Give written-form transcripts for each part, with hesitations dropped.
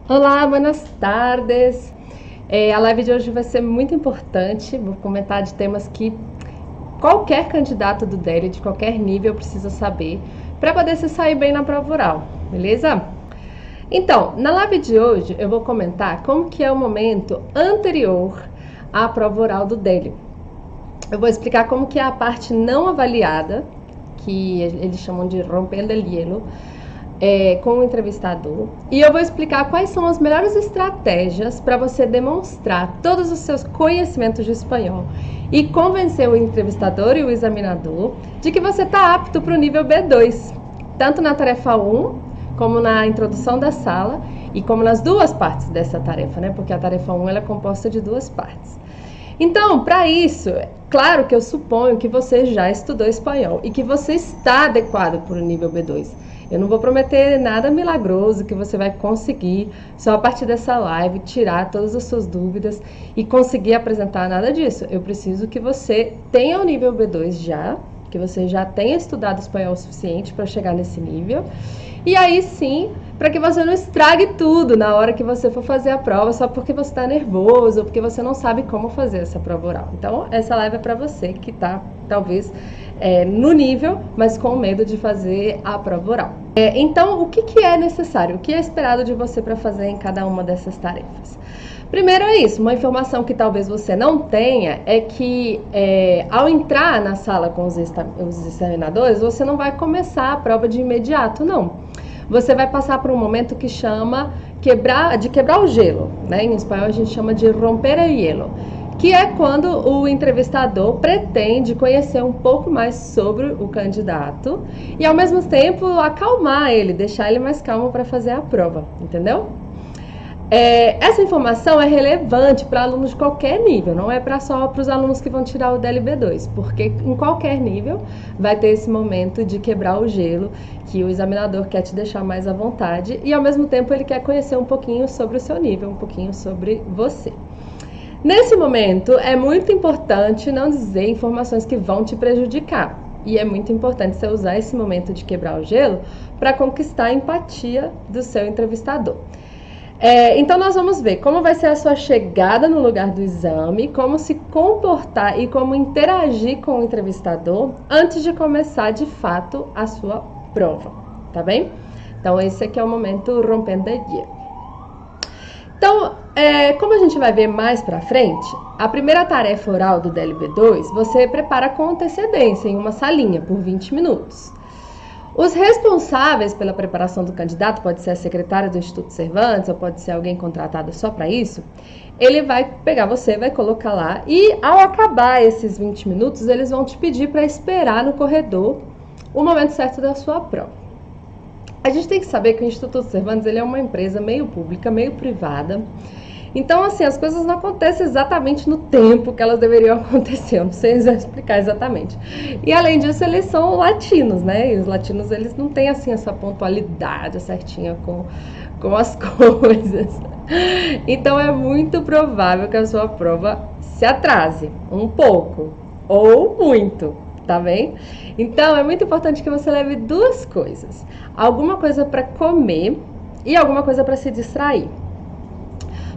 Olá, buenas tardes. A live de hoje vai ser muito importante. Vou comentar de temas que qualquer candidato do DEL de qualquer nível precisa saber para poder se sair bem na prova oral, beleza? Então, na live de hoje eu vou comentar como que é o momento anterior à prova oral do DEL. Eu vou explicar como que é a parte não avaliada, que eles chamam de rompendo el hielo, com o entrevistador, e eu vou explicar quais são as melhores estratégias para você demonstrar todos os seus conhecimentos de espanhol e convencer o entrevistador e o examinador de que você está apto para o nível B2, tanto na tarefa 1 como na introdução da sala e como nas duas partes dessa tarefa, né? Porque a tarefa 1 ela é composta de duas partes. Então, para isso, claro que eu suponho que você já estudou espanhol e que você está adequado para o nível B2. Eu não vou prometer nada milagroso que você vai conseguir, só a partir dessa live, tirar todas as suas dúvidas e conseguir apresentar nada disso. Eu preciso que você tenha o nível B2 já, que você já tenha estudado espanhol o suficiente para chegar nesse nível. E aí sim, para que você não estrague tudo na hora que você for fazer a prova, só porque você está nervoso ou porque você não sabe como fazer essa prova oral. Então, essa live é para você que está, talvez, no nível, mas com medo de fazer a prova oral. Então, o que é necessário? O que é esperado de você para fazer em cada uma dessas tarefas? Primeiro é isso, uma informação que talvez você não tenha é que ao entrar na sala com os examinadores, você não vai começar a prova de imediato, não. Você vai passar por um momento que chama de quebrar o gelo, né? Em espanhol a gente chama de romper el hielo, que é quando o entrevistador pretende conhecer um pouco mais sobre o candidato e ao mesmo tempo acalmar ele, deixar ele mais calmo para fazer a prova, entendeu? Essa informação é relevante para alunos de qualquer nível, não é só para os alunos que vão tirar o DLB2, porque em qualquer nível vai ter esse momento de quebrar o gelo, que o examinador quer te deixar mais à vontade e ao mesmo tempo ele quer conhecer um pouquinho sobre o seu nível, um pouquinho sobre você. Nesse momento é muito importante não dizer informações que vão te prejudicar e é muito importante você usar esse momento de quebrar o gelo para conquistar a empatia do seu entrevistador. Então nós vamos ver como vai ser a sua chegada no lugar do exame, como se comportar e como interagir com o entrevistador antes de começar de fato a sua prova, tá bem? Então esse aqui é o momento rompendo el hielo. Então, como a gente vai ver mais pra frente, a primeira tarefa oral do DLB2 você prepara com antecedência em uma salinha por 20 minutos. Os responsáveis pela preparação do candidato, pode ser a secretária do Instituto Cervantes ou pode ser alguém contratado só para isso, ele vai pegar você, vai colocar lá e ao acabar esses 20 minutos, eles vão te pedir para esperar no corredor o momento certo da sua prova. A gente tem que saber que o Instituto Cervantes ele é uma empresa meio pública, meio privada. Então, assim, as coisas não acontecem exatamente no tempo que elas deveriam acontecer, eu não sei explicar exatamente. E, além disso, eles são latinos, né? E os latinos, eles não têm, assim, essa pontualidade certinha com as coisas. Então, é muito provável que a sua prova se atrase um pouco ou muito, tá bem? Então, é muito importante que você leve duas coisas. Alguma coisa para comer e alguma coisa para se distrair.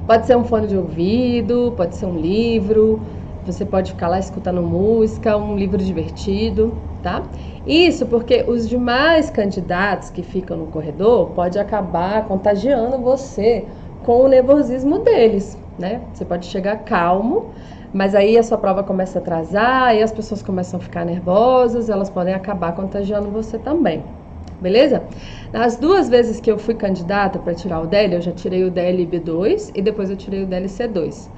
Pode ser um fone de ouvido, pode ser um livro, você pode ficar lá escutando música, um livro divertido, tá? Isso porque os demais candidatos que ficam no corredor pode acabar contagiando você com o nervosismo deles, né? Você pode chegar calmo, mas aí a sua prova começa a atrasar, aí as pessoas começam a ficar nervosas, elas podem acabar contagiando você também. Beleza? Nas duas vezes que eu fui candidata para tirar o DL, eu já tirei o DLB2 e depois eu tirei o DLC2.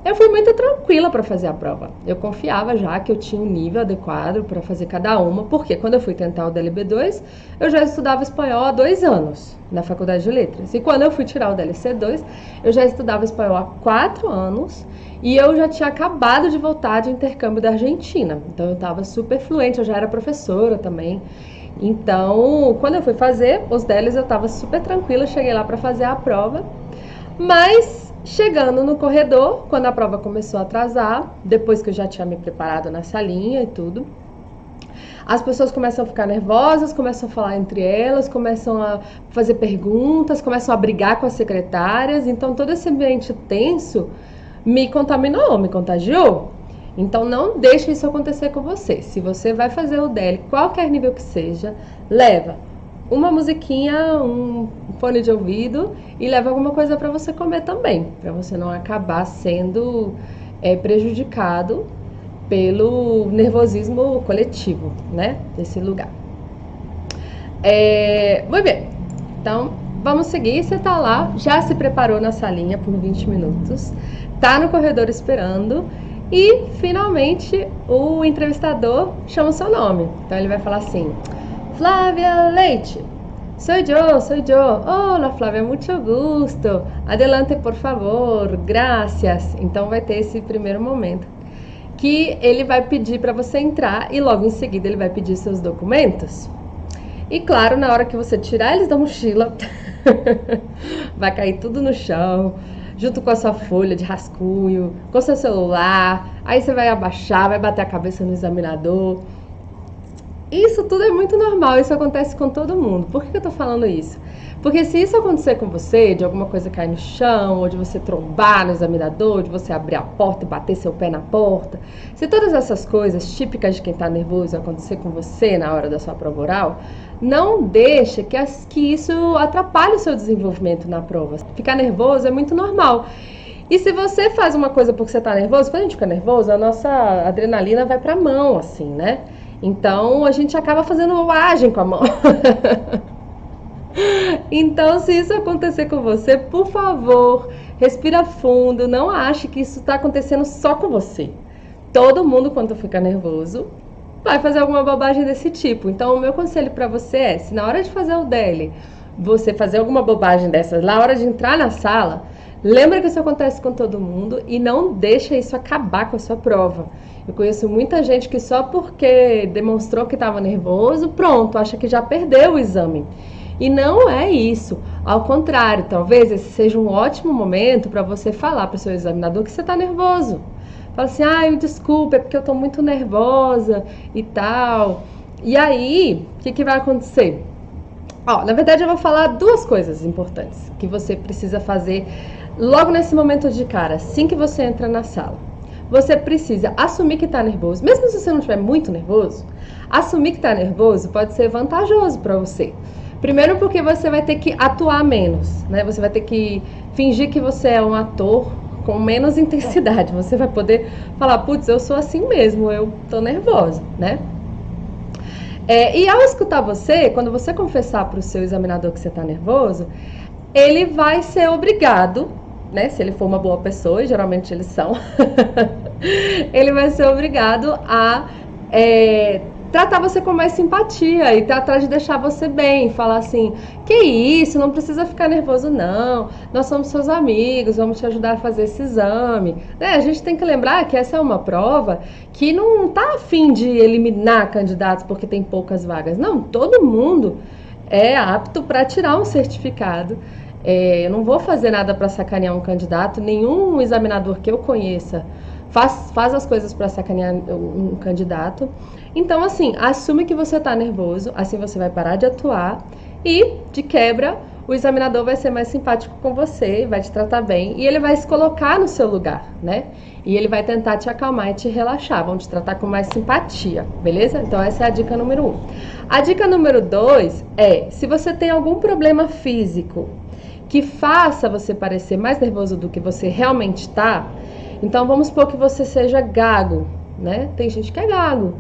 Eu fui muito tranquila para fazer a prova. Eu confiava já que eu tinha um nível adequado para fazer cada uma, porque quando eu fui tentar o DLB2, eu já estudava espanhol há 2 anos na Faculdade de Letras. E quando eu fui tirar o DLC2, eu já estudava espanhol há 4 anos e eu já tinha acabado de voltar de intercâmbio da Argentina. Então eu estava super fluente, eu já era professora também. Então, quando eu fui fazer os deles, eu estava super tranquila, cheguei lá para fazer a prova, mas chegando no corredor, quando a prova começou a atrasar, depois que eu já tinha me preparado na salinha e tudo, as pessoas começam a ficar nervosas, começam a falar entre elas, começam a fazer perguntas, começam a brigar com as secretárias. Então, todo esse ambiente tenso me contaminou, me contagiou. Então, não deixe isso acontecer com você. Se você vai fazer o DL, qualquer nível que seja, leva uma musiquinha, um fone de ouvido e leva alguma coisa para você comer também, para você não acabar sendo prejudicado pelo nervosismo coletivo, né, desse lugar. Muito bem, então vamos seguir. Você tá lá, já se preparou na salinha por 20 minutos, tá no corredor esperando e finalmente o entrevistador chama o seu nome. Então ele vai falar assim: Flávia Leite. Soy yo, soy yo. Hola, Flávia, mucho gusto. Adelante, por favor. Gracias. Então vai ter esse primeiro momento que ele vai pedir para você entrar e logo em seguida ele vai pedir seus documentos. E claro, na hora que você tirar eles da mochila, vai cair tudo no chão, junto com a sua folha de rascunho, com seu celular. Aí você vai abaixar, vai bater a cabeça no examinador. Isso tudo é muito normal, isso acontece com todo mundo. Por que eu tô falando isso? Porque se isso acontecer com você, de alguma coisa cair no chão, ou de você trombar no examinador, de você abrir a porta e bater seu pé na porta, se todas essas coisas típicas de quem tá nervoso acontecer com você na hora da sua prova oral, não deixe que isso atrapalhe o seu desenvolvimento na prova. Ficar nervoso é muito normal. E se você faz uma coisa porque você tá nervoso, quando a gente fica nervoso, a nossa adrenalina vai pra mão, assim, né? Então, a gente acaba fazendo bobagem com a mão. Então, se isso acontecer com você, por favor, respira fundo. Não ache que isso está acontecendo só com você. Todo mundo, quando fica nervoso, vai fazer alguma bobagem desse tipo. Então, o meu conselho para você é, se na hora de fazer o DL, você fazer alguma bobagem dessas, na hora de entrar na sala, lembra que isso acontece com todo mundo e não deixa isso acabar com a sua prova. Eu conheço muita gente que só porque demonstrou que estava nervoso, pronto, acha que já perdeu o exame. E não é isso. Ao contrário, talvez esse seja um ótimo momento para você falar para o seu examinador que você está nervoso. Fala assim, ai, desculpa, é porque eu estou muito nervosa e tal. E aí, o que vai acontecer? Na verdade, eu vou falar duas coisas importantes que você precisa fazer logo nesse momento de cara, assim que você entra na sala. Você precisa assumir que está nervoso, mesmo se você não estiver muito nervoso. Assumir que está nervoso pode ser vantajoso para você. Primeiro porque você vai ter que atuar menos, né? Você vai ter que fingir que você é um ator com menos intensidade. Você vai poder falar, putz, eu sou assim mesmo, eu tô nervosa, né? E ao escutar você, quando você confessar para o seu examinador que você está nervoso, ele vai ser obrigado, né, se ele for uma boa pessoa, e geralmente eles são, ele vai ser obrigado a tratar você com mais simpatia e tratar de deixar você bem, falar assim, que isso, não precisa ficar nervoso não, nós somos seus amigos, vamos te ajudar a fazer esse exame, né? A gente tem que lembrar que essa é uma prova que não tá a fim de eliminar candidatos porque tem poucas vagas, não, todo mundo é apto para tirar um certificado. Eu não vou fazer nada para sacanear um candidato, nenhum examinador que eu conheça faz as coisas para sacanear um candidato. Então, assim, assume que você está nervoso, assim você vai parar de atuar e, de quebra, o examinador vai ser mais simpático com você, vai te tratar bem e ele vai se colocar no seu lugar, né? E ele vai tentar te acalmar e te relaxar, vão te tratar com mais simpatia, beleza? Então, essa é a dica número 1. A dica número 2 é, se você tem algum problema físico que faça você parecer mais nervoso do que você realmente está, então vamos supor que você seja gago, né? Tem gente que é gago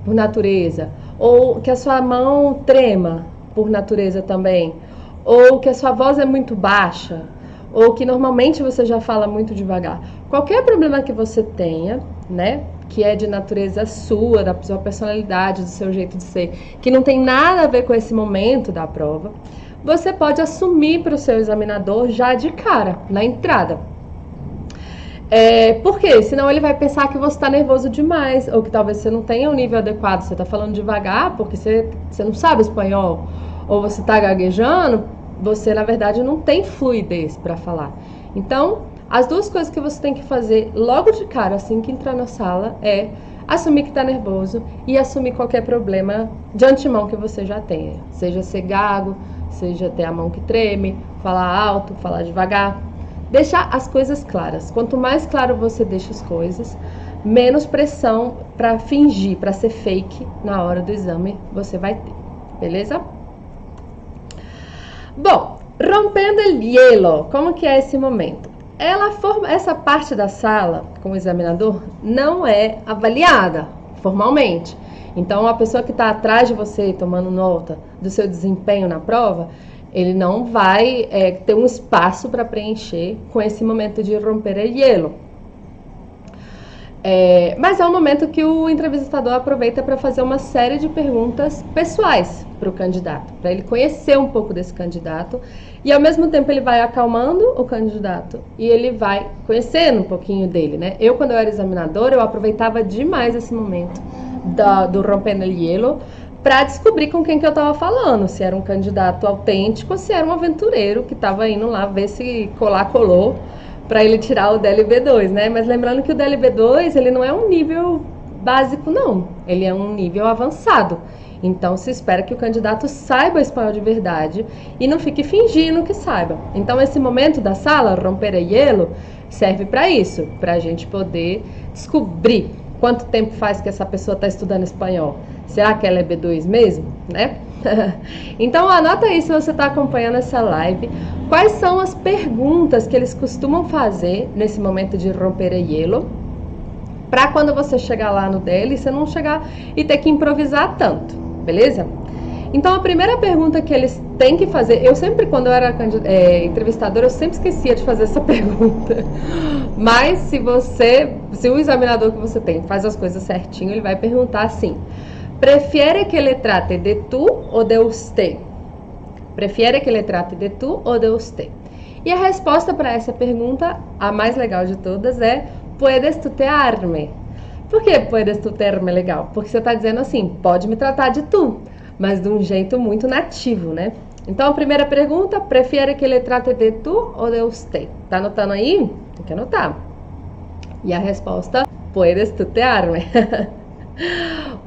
por natureza, ou que a sua mão trema por natureza também, ou que a sua voz é muito baixa, ou que normalmente você já fala muito devagar. Qualquer problema que você tenha, né, que é de natureza sua, da sua personalidade, do seu jeito de ser, que não tem nada a ver com esse momento da prova, você pode assumir para o seu examinador já de cara, na entrada. Por quê? Senão ele vai pensar que você está nervoso demais, ou que talvez você não tenha o nível adequado, você está falando devagar porque você não sabe espanhol, ou você está gaguejando, você na verdade não tem fluidez para falar. Então, as duas coisas que você tem que fazer logo de cara, assim que entrar na sala, é assumir que está nervoso e assumir qualquer problema de antemão que você já tenha. Seja ser gago, seja ter a mão que treme, falar alto, falar devagar. Deixar as coisas claras. Quanto mais claro você deixa as coisas, menos pressão para fingir, para ser fake na hora do exame você vai ter. Beleza? Bom, rompendo el hielo, como que é esse momento? Essa parte da sala com o examinador não é avaliada formalmente. Então, a pessoa que está atrás de você tomando nota do seu desempenho na prova, ele não vai ter um espaço para preencher com esse momento de romper el hielo. Mas é um momento que o entrevistador aproveita para fazer uma série de perguntas pessoais para o candidato, para ele conhecer um pouco desse candidato e ao mesmo tempo ele vai acalmando o candidato e ele vai conhecendo um pouquinho dele, né? Quando eu era examinadora, eu aproveitava demais esse momento do rompendo el hielo para descobrir com quem que eu estava falando, se era um candidato autêntico ou se era um aventureiro que estava indo lá ver se colou para ele tirar o DLB2, né? Mas lembrando que o DLB2, ele não é um nível básico, não. Ele é um nível avançado. Então, se espera que o candidato saiba espanhol de verdade e não fique fingindo que saiba. Então, esse momento da sala, romper el hielo, serve para isso, para a gente poder descobrir quanto tempo faz que essa pessoa está estudando espanhol. Será que ela é B2 mesmo, né? Então, anota aí se você está acompanhando essa live. Quais são as perguntas que eles costumam fazer nesse momento de romper el hielo? Para quando você chegar lá no DL, você não chegar e ter que improvisar tanto, beleza? Então, a primeira pergunta que eles têm que fazer, eu sempre, quando eu era entrevistadora, eu sempre esquecia de fazer essa pergunta. Mas se o examinador que você tem faz as coisas certinho, ele vai perguntar assim: prefere que le trate de tu ou de usted? Prefere que le trate de tu ou de usted? E a resposta para essa pergunta, a mais legal de todas, é puedes tutearme. Por que puedes tutearme legal? Porque você está dizendo assim, pode me tratar de tu, mas de um jeito muito nativo, né? Então, a primeira pergunta, prefere que le trate de tu ou de usted? Tá anotando aí? Tem que anotar. E a resposta, puedes tutearme.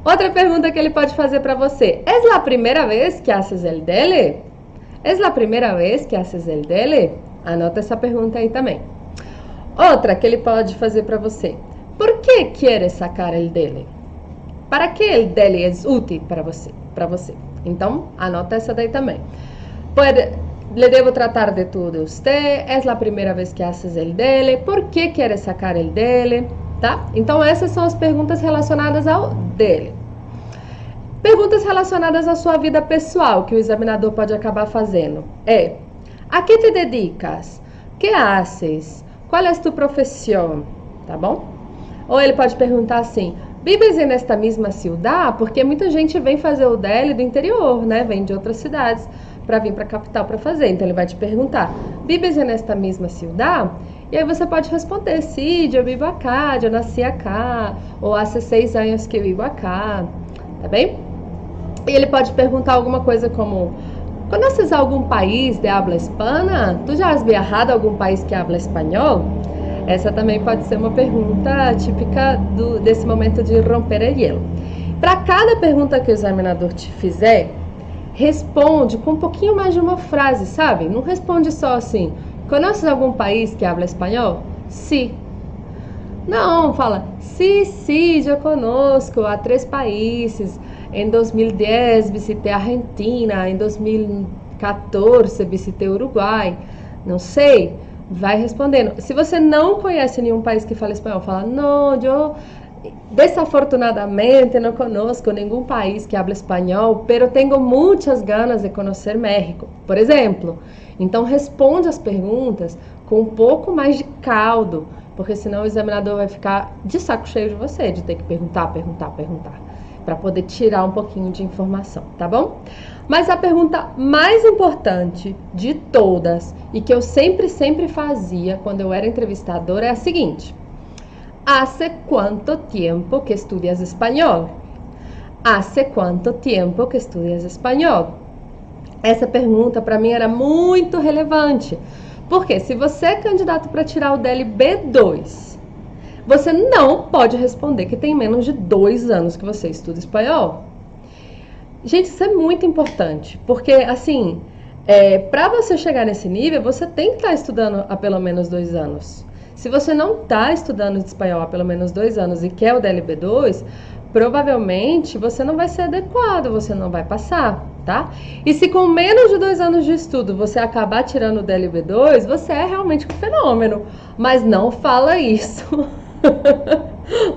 Outra pergunta que ele pode fazer para você, ¿es la primera vez que haces el DL? ¿Es la primera vez que haces el DL? Anota essa pergunta aí também. Outra que ele pode fazer para você, ¿por que quieres sacar el DL? Para que el DL é útil para você? Então, anota essa daí também. Le debo tratar de tu de usted? ¿Es la primera vez que haces el DL? ¿Por que quieres sacar el DL? Tá? Então, essas são as perguntas relacionadas ao DL. Perguntas relacionadas à sua vida pessoal, que o examinador pode acabar fazendo. ¿A que te dedicas? ¿Qué haces? ¿Cuál es tu profesión? Tá bom? Ou ele pode perguntar assim, ¿vives en esta misma ciudad? Porque muita gente vem fazer o DL do interior, né? Vem de outras cidades para vir para a capital para fazer. Então, ele vai te perguntar, ¿vives en esta misma ciudad? E aí você pode responder, sí, eu vivo acá, eu nasci acá, ou há 6 anos que eu vivo acá, tá bem? E ele pode perguntar alguma coisa como, ¿conoces algum país de habla hispana? Tu já has viajado a algum país que habla espanhol? Essa também pode ser uma pergunta típica desse momento de romper el hielo. Para cada pergunta que o examinador te fizer, responde com um pouquinho mais de uma frase, sabe? Não responde só assim, ¿conoces algum país que habla espanhol? Sí. Não, fala, sí, eu conozco a 3 países. Em 2010 visitei a Argentina, em 2014 visitei o Uruguai. Não sei, vai respondendo. Se você não conhece nenhum país que fala espanhol, fala, não, eu desafortunadamente não conozco nenhum país que habla espanhol, pero tenho muitas ganas de conhecer México, por exemplo. Então, responde as perguntas com um pouco mais de caldo, porque senão o examinador vai ficar de saco cheio de você, de ter que perguntar, para poder tirar um pouquinho de informação, tá bom? Mas a pergunta mais importante de todas, e que eu sempre fazia quando eu era entrevistadora, é a seguinte: ¿hace cuánto tiempo que estudias espanhol? ¿Hace cuánto tiempo que estudias espanhol? Essa pergunta para mim era muito relevante, porque se você é candidato para tirar o DL B2, você não pode responder que tem menos de 2 anos que você estuda espanhol. Gente, isso é muito importante, porque assim, para você chegar nesse nível, você tem que estar estudando há pelo menos 2 anos. Se você não está estudando espanhol há pelo menos 2 anos e quer o DLB2, provavelmente você não vai ser adequado, você não vai passar, tá? E se com menos de 2 anos de estudo você acabar tirando o DLB2, você é realmente um fenômeno. Mas não fala isso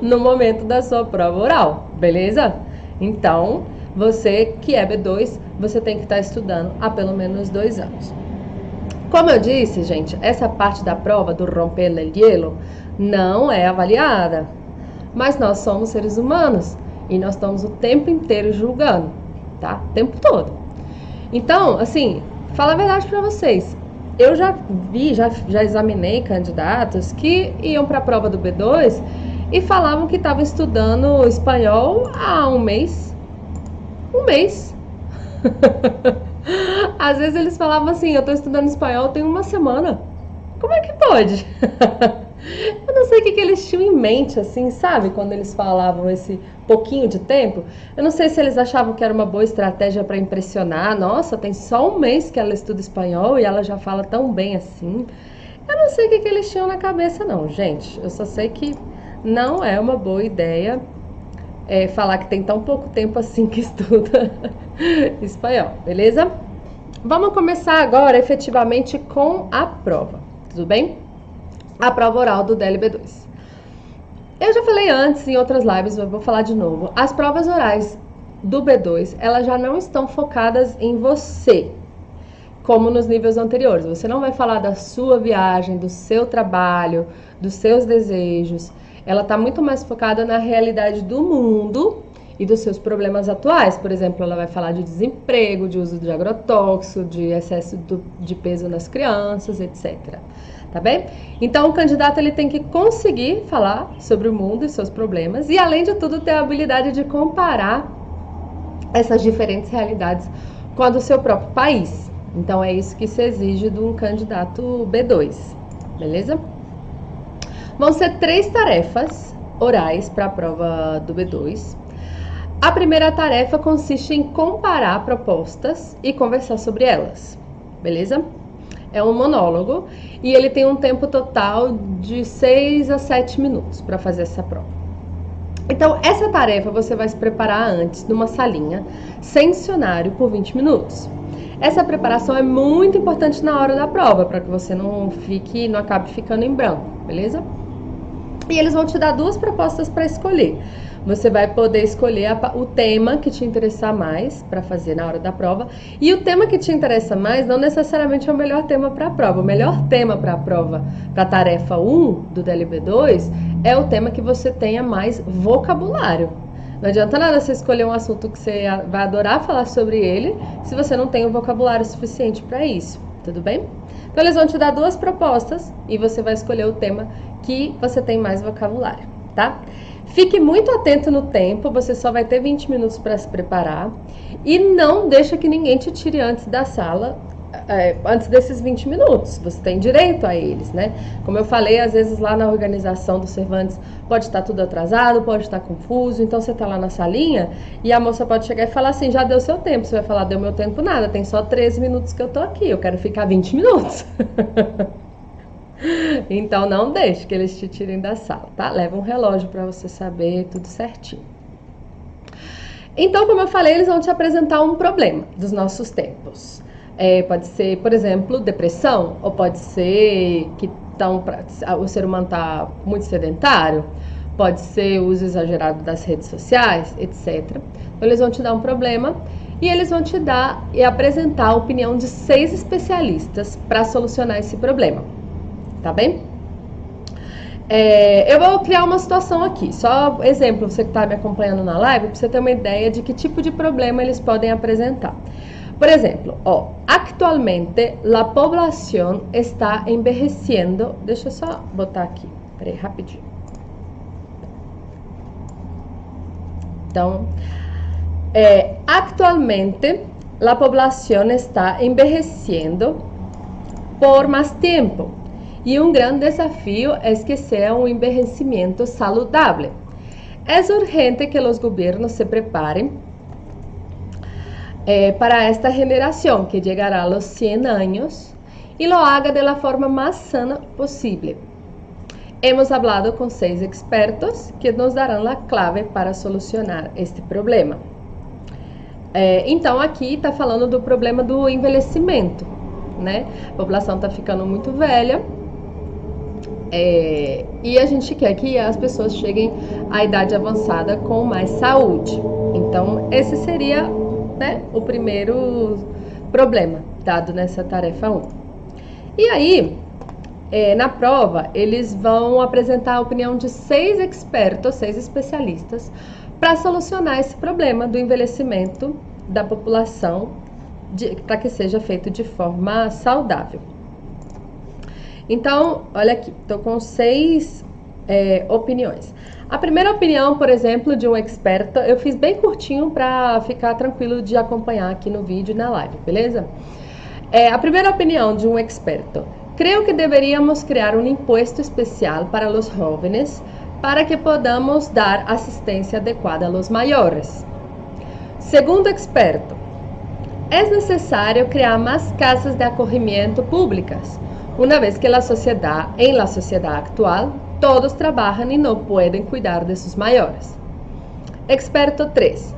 no momento da sua prova oral, beleza? Então, você que é B2, você tem que estar estudando há pelo menos 2 anos. Como eu disse, gente, essa parte da prova do romper el hielo não é avaliada. Mas nós somos seres humanos e nós estamos o tempo inteiro julgando, tá? O tempo todo. Então, assim, fala a verdade pra vocês. Eu já examinei candidatos que iam para a prova do B2 e falavam que estavam estudando espanhol há um mês. Um mês. Às vezes eles falavam assim, eu tô estudando espanhol tem uma semana. Como é que pode? Eu não sei o que eles tinham em mente, assim, sabe? Quando eles falavam esse pouquinho de tempo. Eu não sei se eles achavam que era uma boa estratégia para impressionar. Nossa, tem só um mês que ela estuda espanhol e ela já fala tão bem assim. Eu não sei o que eles tinham na cabeça, não, gente. Eu só sei que não é uma boa ideia falar que tem tão pouco tempo assim que estuda espanhol, beleza? Vamos começar agora efetivamente com a prova, tudo bem? A prova oral do DLB2. Eu já falei antes em outras lives, mas vou falar de novo. As provas orais do B2, elas já não estão focadas em você, como nos níveis anteriores. Você não vai falar da sua viagem, do seu trabalho, dos seus desejos. Ela está muito mais focada na realidade do mundo e dos seus problemas atuais. Por exemplo, ela vai falar de desemprego, de uso de agrotóxico, de excesso de peso nas crianças, etc. Tá bem? Então, o candidato ele tem que conseguir falar sobre o mundo e seus problemas e, além de tudo, ter a habilidade de comparar essas diferentes realidades com a do seu próprio país. Então, é isso que se exige de um candidato B2, beleza? Vão ser 3 tarefas orais para a prova do B2. A primeira tarefa consiste em comparar propostas e conversar sobre elas, beleza? É um monólogo e ele tem um tempo total de 6 a 7 minutos para fazer essa prova. Então, essa tarefa você vai se preparar antes numa salinha, sem dicionário, por 20 minutos. Essa preparação é muito importante na hora da prova, para que você não acabe ficando em branco, beleza? E eles vão te dar 2 propostas para escolher. Você vai poder escolher o tema que te interessar mais para fazer na hora da prova. E o tema que te interessa mais não necessariamente é o melhor tema para a prova. O melhor tema para a prova, para a tarefa 1 do DLB2, é o tema que você tenha mais vocabulário. Não adianta nada você escolher um assunto que você vai adorar falar sobre ele, se você não tem o vocabulário suficiente para isso. Tudo bem? Então eles vão te dar 2 propostas e você vai escolher o tema que você tem mais vocabulário, tá? Fique muito atento no tempo, você só vai ter 20 minutos para se preparar e não deixa que ninguém te tire antes da sala, antes desses 20 minutos. Você tem direito a eles, né? Como eu falei, às vezes lá na organização do Cervantes pode estar tudo atrasado, pode estar confuso, então você está lá na salinha e a moça pode chegar e falar assim, já deu seu tempo. Você vai falar, deu meu tempo nada, tem só 13 minutos que eu tô aqui, eu quero ficar 20 minutos. Então não deixe que eles te tirem da sala, tá? Leva um relógio para você saber tudo certinho. Então, como eu falei, eles vão te apresentar um problema dos nossos tempos. Pode ser, por exemplo, depressão, ou pode ser que o ser humano está muito sedentário, pode ser o uso exagerado das redes sociais, etc. Então, eles vão te dar um problema e eles vão te dar e apresentar a opinião de 6 especialistas para solucionar esse problema. Tá bem? Eu vou criar uma situação aqui, só exemplo, você que está me acompanhando na live, para você ter uma ideia de que tipo de problema eles podem apresentar. Por exemplo, actualmente a população está envelhecendo. Deixa eu só botar aqui, peraí, rapidinho. Então, actualmente a população está envelhecendo por mais tempo. y un gran desafío es que sea un envejecimiento saludable. Es urgente que los gobiernos se preparen para esta generación que llegará a los 100 años y lo haga de la forma más sana posible. Hemos hablado com 6 expertos que nos darão a clave para solucionar este problema. Então, aqui está falando do problema do envelhecimento, né? A população está ficando muito velha e a gente quer que as pessoas cheguem à idade avançada com mais saúde. Então, esse seria, né, o primeiro problema dado nessa tarefa 1. E aí, na prova, eles vão apresentar a opinião de 6 expertos, 6 especialistas, para solucionar esse problema do envelhecimento da população, para que seja feito de forma saudável. Então, olha aqui, estou com 6 opiniões. A primeira opinião, por exemplo, de um experto, eu fiz bem curtinho para ficar tranquilo de acompanhar aqui no vídeo e na live, beleza? A primeira opinião de um experto. Creo que deberíamos crear un impuesto especial para los jóvenes para que podamos dar asistencia adecuada a los mayores. Segundo experto, es necesario crear más casas de acogimiento públicas, una vez que en la sociedad actual todos trabajan y no pueden cuidar de sus mayores. Experto 3.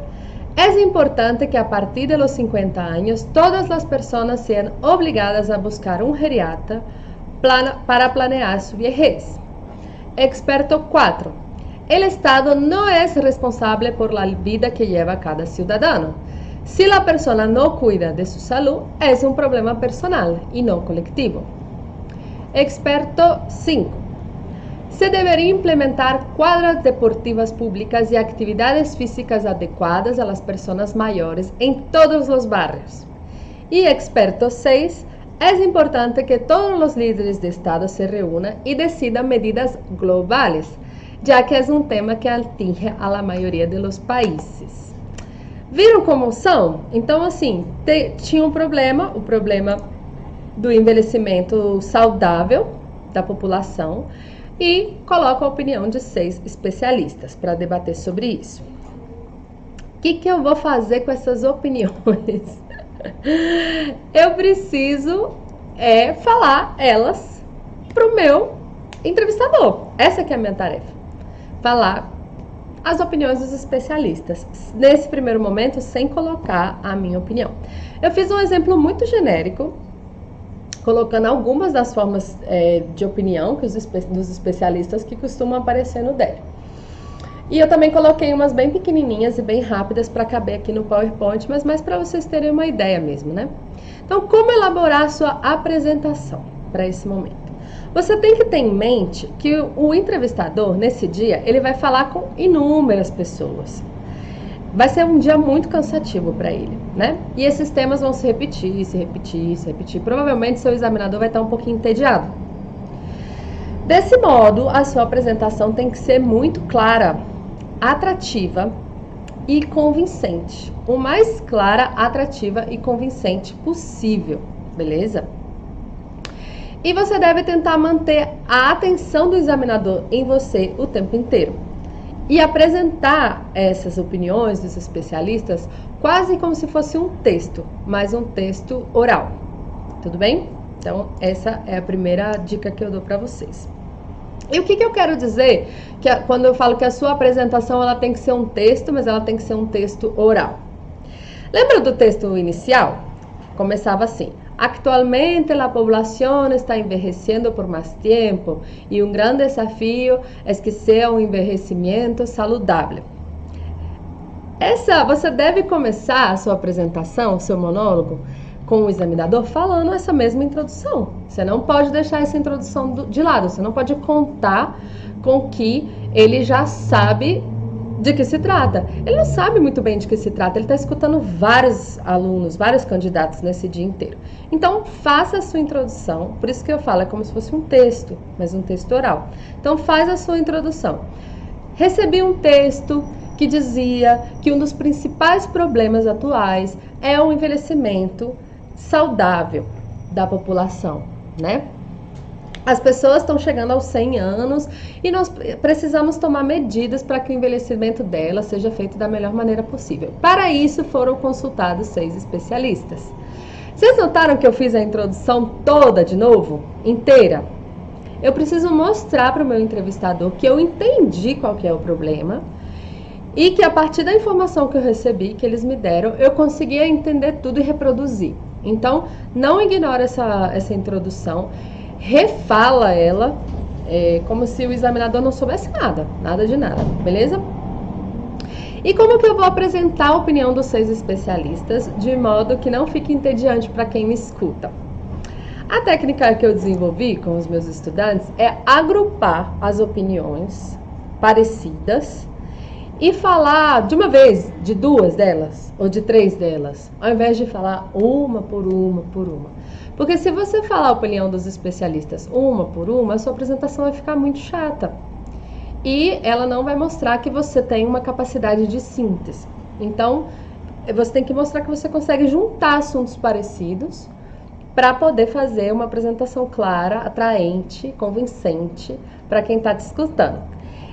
Es importante que a partir de los 50 años todas las personas sean obligadas a buscar un geriatra para planear su vejez. Experto 4. El Estado no es responsable por la vida que lleva cada ciudadano. Si la persona no cuida de su salud, es un problema personal y no colectivo. Experto 5. Se debería implementar cuadras deportivas públicas y actividades físicas adecuadas a las personas mayores en todos los barrios. Y experto 6, es importante que todos los líderes de Estado se reúnan y decidan medidas globales, ya que es un tema que atinge a la mayoría de los países. Viram como são? Então, assim, tinha um problema, o problema do envelhecimento saudável da população, e coloco a opinião de 6 especialistas para debater sobre isso. O que eu vou fazer com essas opiniões? Eu preciso falar elas para o meu entrevistador. Essa que é a minha tarefa. Falar as opiniões dos especialistas. Nesse primeiro momento, sem colocar a minha opinião. Eu fiz um exemplo muito genérico, colocando algumas das formas de opinião dos especialistas que costumam aparecer no DEL. E eu também coloquei umas bem pequenininhas e bem rápidas para caber aqui no PowerPoint, mas mais para vocês terem uma ideia mesmo, né? Então, como elaborar a sua apresentação para esse momento? Você tem que ter em mente que o entrevistador, nesse dia, ele vai falar com inúmeras pessoas. Vai ser um dia muito cansativo para ele, né? E esses temas vão se repetir, se repetir, se repetir. Provavelmente seu examinador vai estar um pouquinho entediado. Desse modo, a sua apresentação tem que ser muito clara, atrativa e convincente. O mais clara, atrativa e convincente possível, beleza? E você deve tentar manter a atenção do examinador em você o tempo inteiro. E apresentar essas opiniões dos especialistas quase como se fosse um texto, mas um texto oral. Tudo bem? Então, essa é a primeira dica que eu dou para vocês. E o que eu quero dizer quando eu falo que a sua apresentação ela tem que ser um texto, mas ela tem que ser um texto oral? Lembra do texto inicial? Começava assim: Actualmente la población está envejeciendo por más tiempo y un gran desafío es que sea un envejecimiento saludable. Você deve começar a sua apresentação, o seu monólogo, com o examinador falando essa mesma introdução. Você não pode deixar essa introdução de lado, você não pode contar com que ele já sabe de que se trata. Ele não sabe muito bem de que se trata, ele está escutando vários alunos, vários candidatos nesse dia inteiro. Então, faça a sua introdução, por isso que eu falo, é como se fosse um texto, mas um texto oral. Então, faz a sua introdução. Recebi um texto que dizia que um dos principais problemas atuais é o envelhecimento saudável da população, né? As pessoas estão chegando aos 100 anos e nós precisamos tomar medidas para que o envelhecimento dela seja feito da melhor maneira possível. Para isso, foram consultados 6 especialistas. Vocês notaram que eu fiz a introdução toda de novo? Inteira? Eu preciso mostrar para o meu entrevistador que eu entendi qual que é o problema e que a partir da informação que eu recebi, que eles me deram, eu conseguia entender tudo e reproduzir. Então, não ignore essa introdução. Refala ela, como se o examinador não soubesse nada de nada, beleza? E como que eu vou apresentar a opinião dos 6 especialistas de modo que não fique entediante para quem me escuta? A técnica que eu desenvolvi com os meus estudantes é agrupar as opiniões parecidas e falar de uma vez de 2 delas ou de 3 delas, ao invés de falar uma por uma por uma. Porque se você falar a opinião dos especialistas uma por uma, a sua apresentação vai ficar muito chata. E ela não vai mostrar que você tem uma capacidade de síntese. Então, você tem que mostrar que você consegue juntar assuntos parecidos para poder fazer uma apresentação clara, atraente, convincente para quem está te escutando.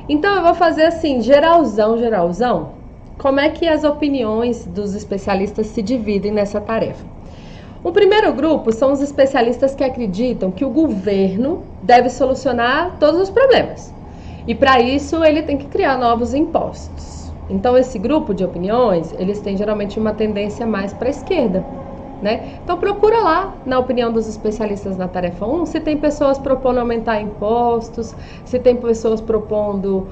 Então, eu vou fazer assim, geralzão. Como é que as opiniões dos especialistas se dividem nessa tarefa? O primeiro grupo são os especialistas que acreditam que o governo deve solucionar todos os problemas. E para isso ele tem que criar novos impostos. Então esse grupo de opiniões, eles têm geralmente uma tendência mais para a esquerda, né? Então procura lá na opinião dos especialistas na tarefa 1, se tem pessoas propondo aumentar impostos, se tem pessoas propondo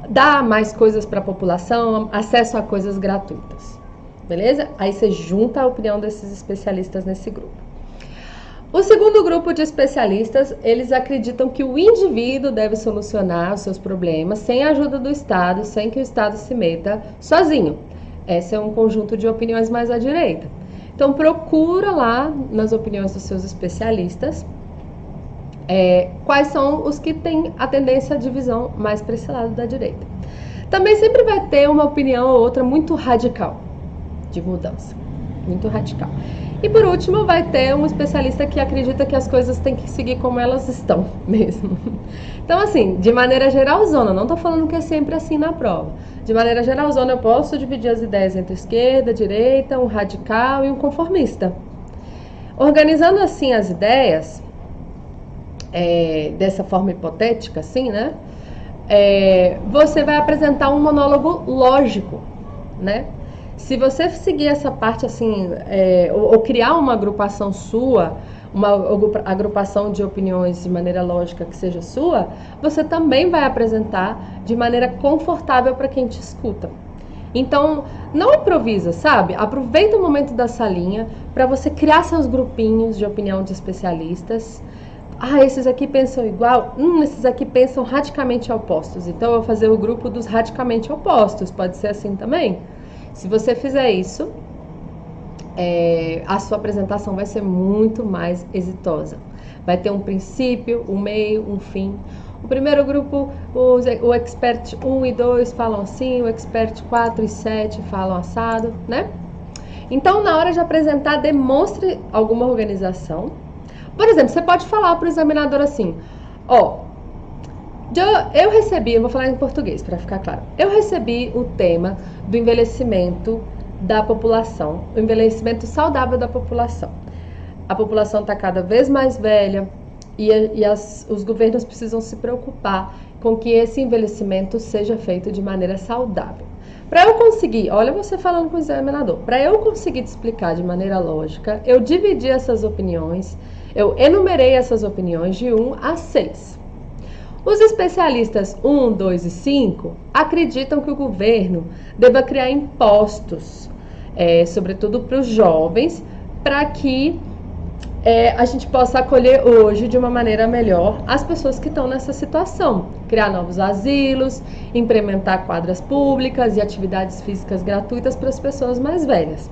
dar mais coisas para a população, acesso a coisas gratuitas. Beleza? Aí você junta a opinião desses especialistas nesse grupo. O segundo grupo de especialistas, eles acreditam que o indivíduo deve solucionar os seus problemas sem a ajuda do Estado, sem que o Estado se meta sozinho. Esse é um conjunto de opiniões mais à direita. Então procura lá nas opiniões dos seus especialistas quais são os que têm a tendência de visão mais para esse lado da direita. Também sempre vai ter uma opinião ou outra muito radical de mudança, muito radical. E por último vai ter um especialista que acredita que as coisas têm que seguir como elas estão mesmo. Então assim, de maneira geralzona, não tô falando que é sempre assim na prova. De maneira geralzona eu posso dividir as ideias entre esquerda, direita, um radical e um conformista. Organizando assim as ideias, dessa forma hipotética assim, né? Você vai apresentar um monólogo lógico, né? Se você seguir essa parte assim, ou criar uma agrupação sua, uma agrupação de opiniões de maneira lógica que seja sua, você também vai apresentar de maneira confortável para quem te escuta. Então, não improvisa, sabe? Aproveita o momento da salinha para você criar seus grupinhos de opinião de especialistas. Esses aqui pensam igual, esses aqui pensam radicalmente opostos. Então, eu vou fazer o grupo dos radicalmente opostos, pode ser assim também? Se você fizer isso, a sua apresentação vai ser muito mais exitosa. Vai ter um princípio, um meio, um fim. O primeiro grupo, o expert 1 e 2 falam assim, o expert 4 e 7 falam assado, né? Então, na hora de apresentar, demonstre alguma organização. Por exemplo, você pode falar para o examinador assim, eu recebi, eu vou falar em português para ficar claro. Eu recebi o tema do envelhecimento da população, o envelhecimento saudável da população. A população está cada vez mais velha e os governos precisam se preocupar com que esse envelhecimento seja feito de maneira saudável. Para eu conseguir, olha você falando com o examinador, para eu conseguir te explicar de maneira lógica, eu dividi essas opiniões, eu enumerei essas opiniões de 1 a 6. Os especialistas 1, 2 e 5 acreditam que o governo deva criar impostos, sobretudo para os jovens, para que a gente possa acolher hoje de uma maneira melhor as pessoas que estão nessa situação. Criar novos asilos, implementar quadras públicas e atividades físicas gratuitas para as pessoas mais velhas.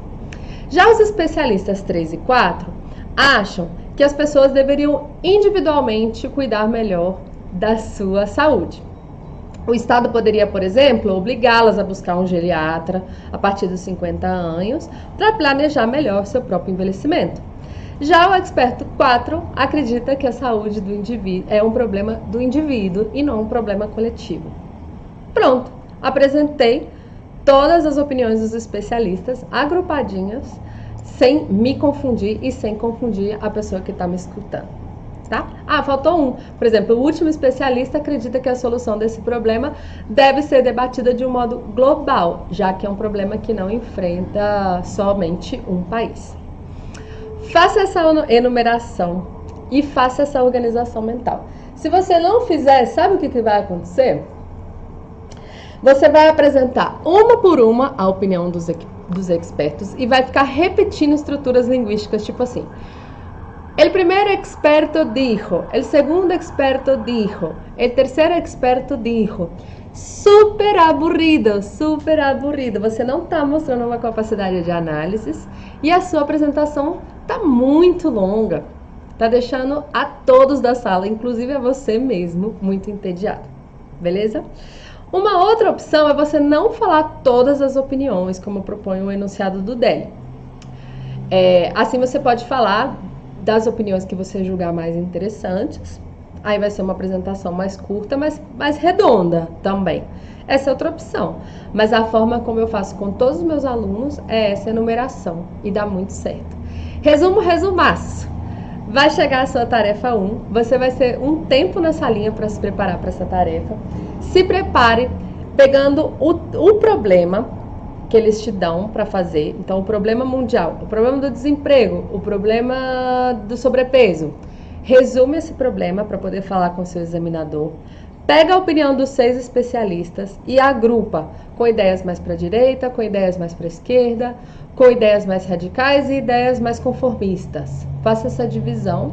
Já os especialistas 3 e 4 acham que as pessoas deveriam individualmente cuidar melhor da sua saúde. O Estado poderia, por exemplo, obrigá-las a buscar um geriatra a partir dos 50 anos para planejar melhor seu próprio envelhecimento. Já o experto 4 acredita que a saúde do indivíduo é um problema do indivíduo e não um problema coletivo. Pronto, apresentei todas as opiniões dos especialistas agrupadinhas, sem me confundir e sem confundir a pessoa que está me escutando. Tá? Ah, faltou um. Por exemplo, o último especialista acredita que a solução desse problema deve ser debatida de um modo global, já que é um problema que não enfrenta somente um país. Faça essa enumeração e faça essa organização mental. Se você não fizer, sabe o que vai acontecer? Você vai apresentar uma por uma a opinião dos expertos e vai ficar repetindo estruturas linguísticas, tipo assim: el primer experto dijo, el segundo experto dijo, el tercer experto dijo. Super aburrido, super aburrido. Você não está mostrando uma capacidade de análise e a sua apresentação está muito longa. Está deixando a todos da sala, inclusive a você mesmo, muito entediado. Beleza? Uma outra opção é você não falar todas as opiniões, como propõe o enunciado do DELI. Assim você pode falar das opiniões que você julgar mais interessantes. Aí vai ser uma apresentação mais curta, mas mais redonda também. Essa é outra opção. Mas a forma como eu faço com todos os meus alunos é essa enumeração. E dá muito certo. Resumaço. Vai chegar a sua tarefa 1. Você vai ter um tempo na salinha para se preparar para essa tarefa. Se prepare pegando o problema que eles te dão para fazer. Então, o problema mundial, o problema do desemprego, o problema do sobrepeso. Resume esse problema para poder falar com o seu examinador. Pega a opinião dos 6 especialistas e agrupa com ideias mais para a direita, com ideias mais para a esquerda, com ideias mais radicais e ideias mais conformistas. Faça essa divisão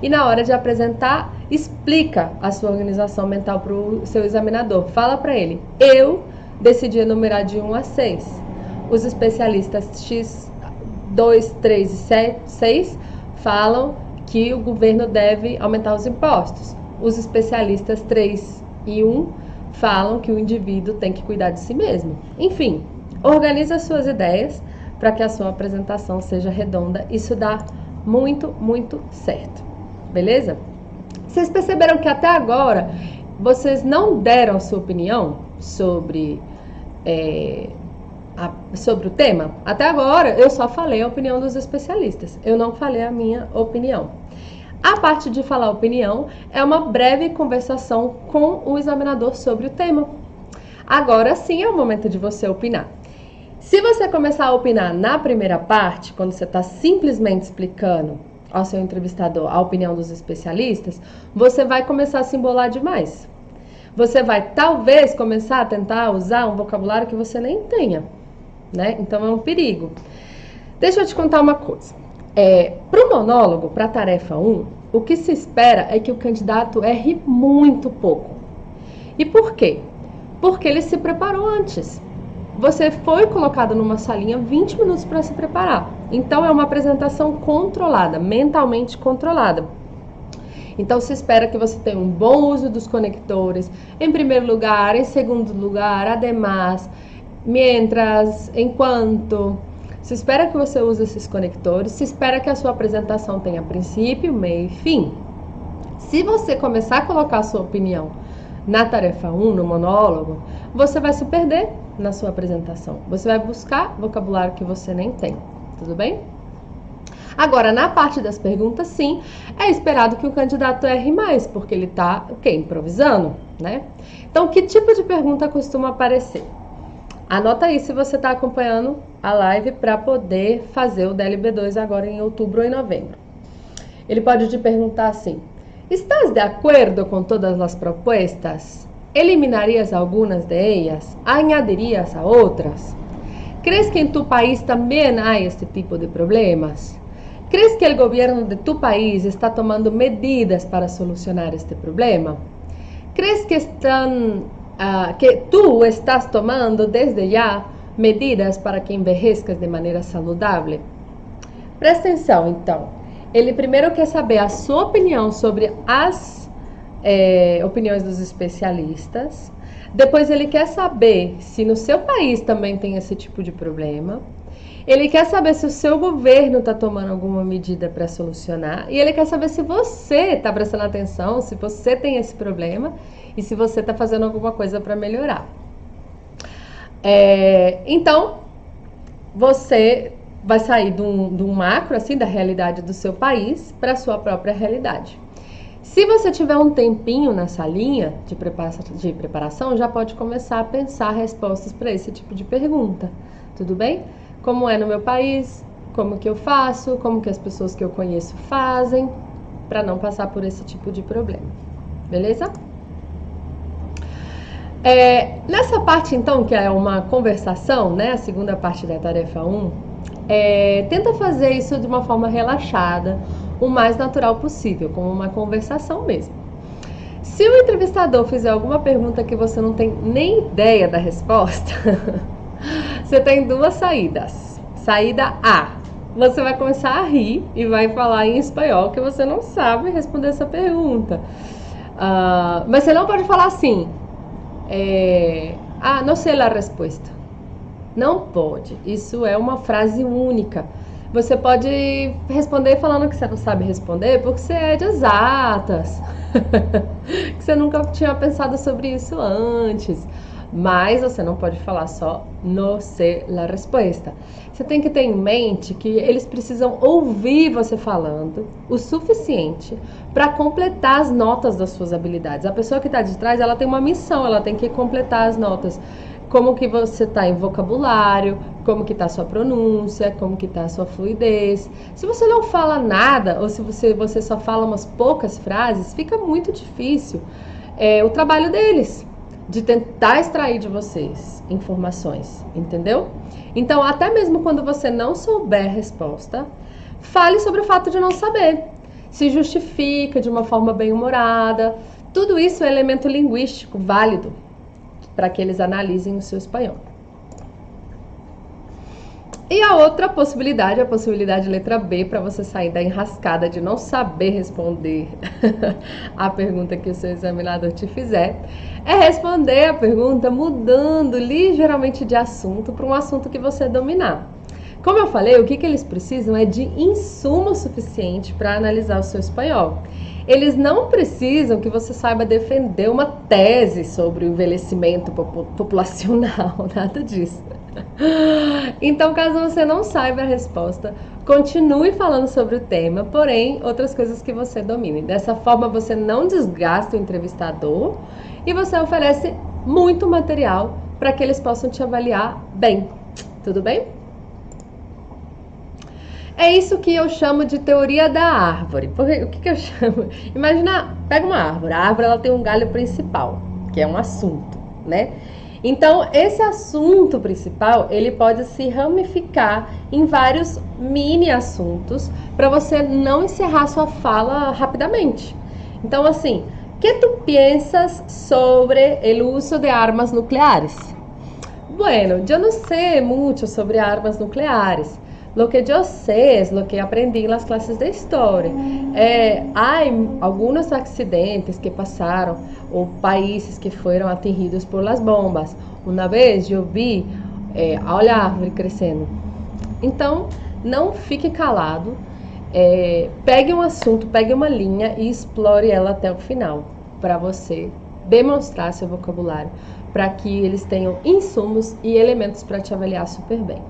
e na hora de apresentar, explica a sua organização mental para o seu examinador. Fala para ele: eu decidi enumerar de 1 a 6. Os especialistas X, 2, 3 e 6 falam que o governo deve aumentar os impostos. Os especialistas 3 e 1 falam que o indivíduo tem que cuidar de si mesmo. Enfim, organiza as suas ideias para que a sua apresentação seja redonda. Isso dá muito, muito certo. Beleza? Vocês perceberam que até agora vocês não deram a sua opinião sobre o tema? Até agora eu só falei a opinião dos especialistas, eu não falei a minha opinião. A parte de falar opinião é uma breve conversação com o examinador sobre o tema. Agora sim é o momento de você opinar. Se você começar a opinar na primeira parte, quando você está simplesmente explicando ao seu entrevistador a opinião dos especialistas, você vai começar a se embolar demais. Você vai talvez começar a tentar usar um vocabulário que você nem tenha, né? Então é um perigo. Deixa eu te contar uma coisa. Para o monólogo, para a tarefa 1, o que se espera é que o candidato erre muito pouco. E por quê? Porque ele se preparou antes. Você foi colocado numa salinha 20 minutos para se preparar. Então é uma apresentação controlada, mentalmente controlada. Então se espera que você tenha um bom uso dos conectores, em primeiro lugar, em segundo lugar, además, mientras, enquanto. Se espera que você use esses conectores, se espera que a sua apresentação tenha princípio, meio e fim. Se você começar a colocar a sua opinião na tarefa 1, no monólogo, você vai se perder na sua apresentação. Você vai buscar vocabulário que você nem tem, tudo bem? Agora, na parte das perguntas, sim, é esperado que o candidato erre mais, porque ele está, improvisando, né? Então, que tipo de pergunta costuma aparecer? Anota aí se você está acompanhando a live para poder fazer o DLB2 agora em outubro ou em novembro. Ele pode te perguntar assim: ¿estás de acuerdo com todas as propuestas? ¿Eliminarias algunas de ellas? ¿Añadirías a otras? ¿Crees que en tu país también hay este tipo de problemas? ¿Crees que el gobierno de tu país está tomando medidas para solucionar este problema? ¿Crees que tú estás tomando desde ya medidas para que envejezcas de maneira saudável? Presta atenção, então. Ele primeiro quer saber a sua opinião sobre as opiniões dos especialistas. Depois ele quer saber se no seu país também tem esse tipo de problema. Ele quer saber se o seu governo está tomando alguma medida para solucionar e ele quer saber se você está prestando atenção, se você tem esse problema e se você está fazendo alguma coisa para melhorar. Então, você vai sair de um macro, assim, da realidade do seu país para a sua própria realidade. Se você tiver um tempinho nessa linha de preparação, já pode começar a pensar respostas para esse tipo de pergunta, tudo bem? Como é no meu país, como que eu faço, como que as pessoas que eu conheço fazem, para não passar por esse tipo de problema, beleza? Nessa parte, então, que é uma conversação, né, a segunda parte da tarefa 1, tenta fazer isso de uma forma relaxada, o mais natural possível, como uma conversação mesmo. Se o entrevistador fizer alguma pergunta que você não tem nem ideia da resposta, você tem duas saídas. Saída A, você vai começar a rir e vai falar em espanhol que você não sabe responder essa pergunta. Mas você não pode falar assim, não sei a resposta. Não pode, isso é uma frase única. Você pode responder falando que você não sabe responder porque você é de exatas, que você nunca tinha pensado sobre isso antes. Mas você não pode falar só no sei la resposta. Você tem que ter em mente que eles precisam ouvir você falando o suficiente para completar as notas das suas habilidades. A pessoa que está de trás, ela tem uma missão, ela tem que completar as notas. Como que você está em vocabulário, como que está a sua pronúncia, como que está a sua fluidez. Se você não fala nada, ou se você só fala umas poucas frases, fica muito difícil o trabalho deles, de tentar extrair de vocês informações, entendeu? Então, até mesmo quando você não souber a resposta, fale sobre o fato de não saber. Se justifica de uma forma bem-humorada. Tudo isso é elemento linguístico válido para que eles analisem o seu espanhol. E a outra possibilidade, a possibilidade letra B, para você sair da enrascada de não saber responder a pergunta que o seu examinador te fizer, é responder a pergunta mudando ligeiramente de assunto para um assunto que você dominar. Como eu falei, o que eles precisam é de insumo suficiente para analisar o seu espanhol. Eles não precisam que você saiba defender uma tese sobre o envelhecimento populacional, nada disso. Então, caso você não saiba a resposta, continue falando sobre o tema, porém, outras coisas que você domine. Dessa forma, você não desgasta o entrevistador e você oferece muito material para que eles possam te avaliar bem. Tudo bem? É isso que eu chamo de teoria da árvore. Porque, o que eu chamo? Imagina, pega uma árvore. A árvore ela tem um galho principal, que é um assunto, né? Então, esse assunto principal, ele pode se ramificar em vários mini assuntos para você não encerrar sua fala rapidamente. Então, assim, que tu piensas sobre o uso de armas nucleares? Bueno, yo no sé mucho sobre armas nucleares. Lo que yo sé es lo que aprendí en las clases de historia. Hay algunos accidentes que pasaron o países que fueron atingidos por las bombas. Uma vez eu vi, olha a árvore crescendo. Então, não fique calado. Pegue um assunto, pegue uma linha e explore ela até o final, para você demonstrar seu vocabulário, para que eles tenham insumos e elementos para te avaliar super bem.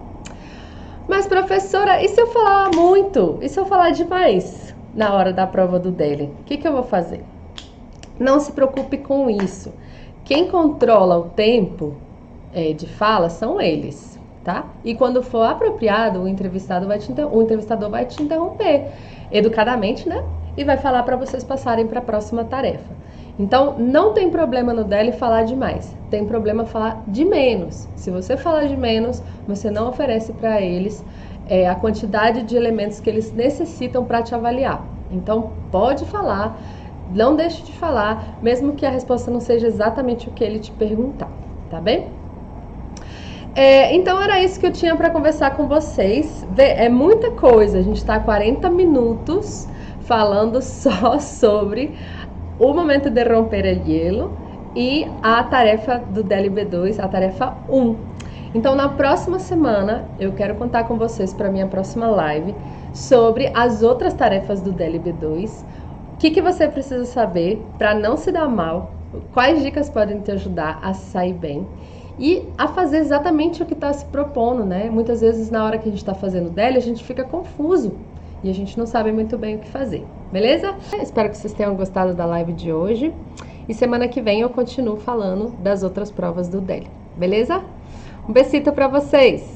Mas, professora, e se eu falar muito? E se eu falar demais na hora da prova do DELE? O que eu vou fazer? Não se preocupe com isso. Quem controla o tempo de fala são eles, tá? E quando for apropriado, o entrevistador vai te interromper educadamente, né? E vai falar para vocês passarem para a próxima tarefa. Então, não tem problema no DELE falar demais, tem problema falar de menos. Se você falar de menos, você não oferece para eles a quantidade de elementos que eles necessitam para te avaliar. Então, pode falar, não deixe de falar, mesmo que a resposta não seja exatamente o que ele te perguntar, tá bem? Então, era isso que eu tinha para conversar com vocês. É muita coisa, a gente está há 40 minutos falando só sobre o momento de romper o hielo e a tarefa do DELE B2, a tarefa 1. Então, na próxima semana, eu quero contar com vocês para minha próxima live sobre as outras tarefas do DEL B2, o que você precisa saber para não se dar mal, quais dicas podem te ajudar a sair bem e a fazer exatamente o que está se propondo, né? Muitas vezes, na hora que a gente está fazendo o DEL, a gente fica confuso e a gente não sabe muito bem o que fazer, beleza? Espero que vocês tenham gostado da live de hoje e semana que vem eu continuo falando das outras provas do DEL, beleza? Um besito para vocês!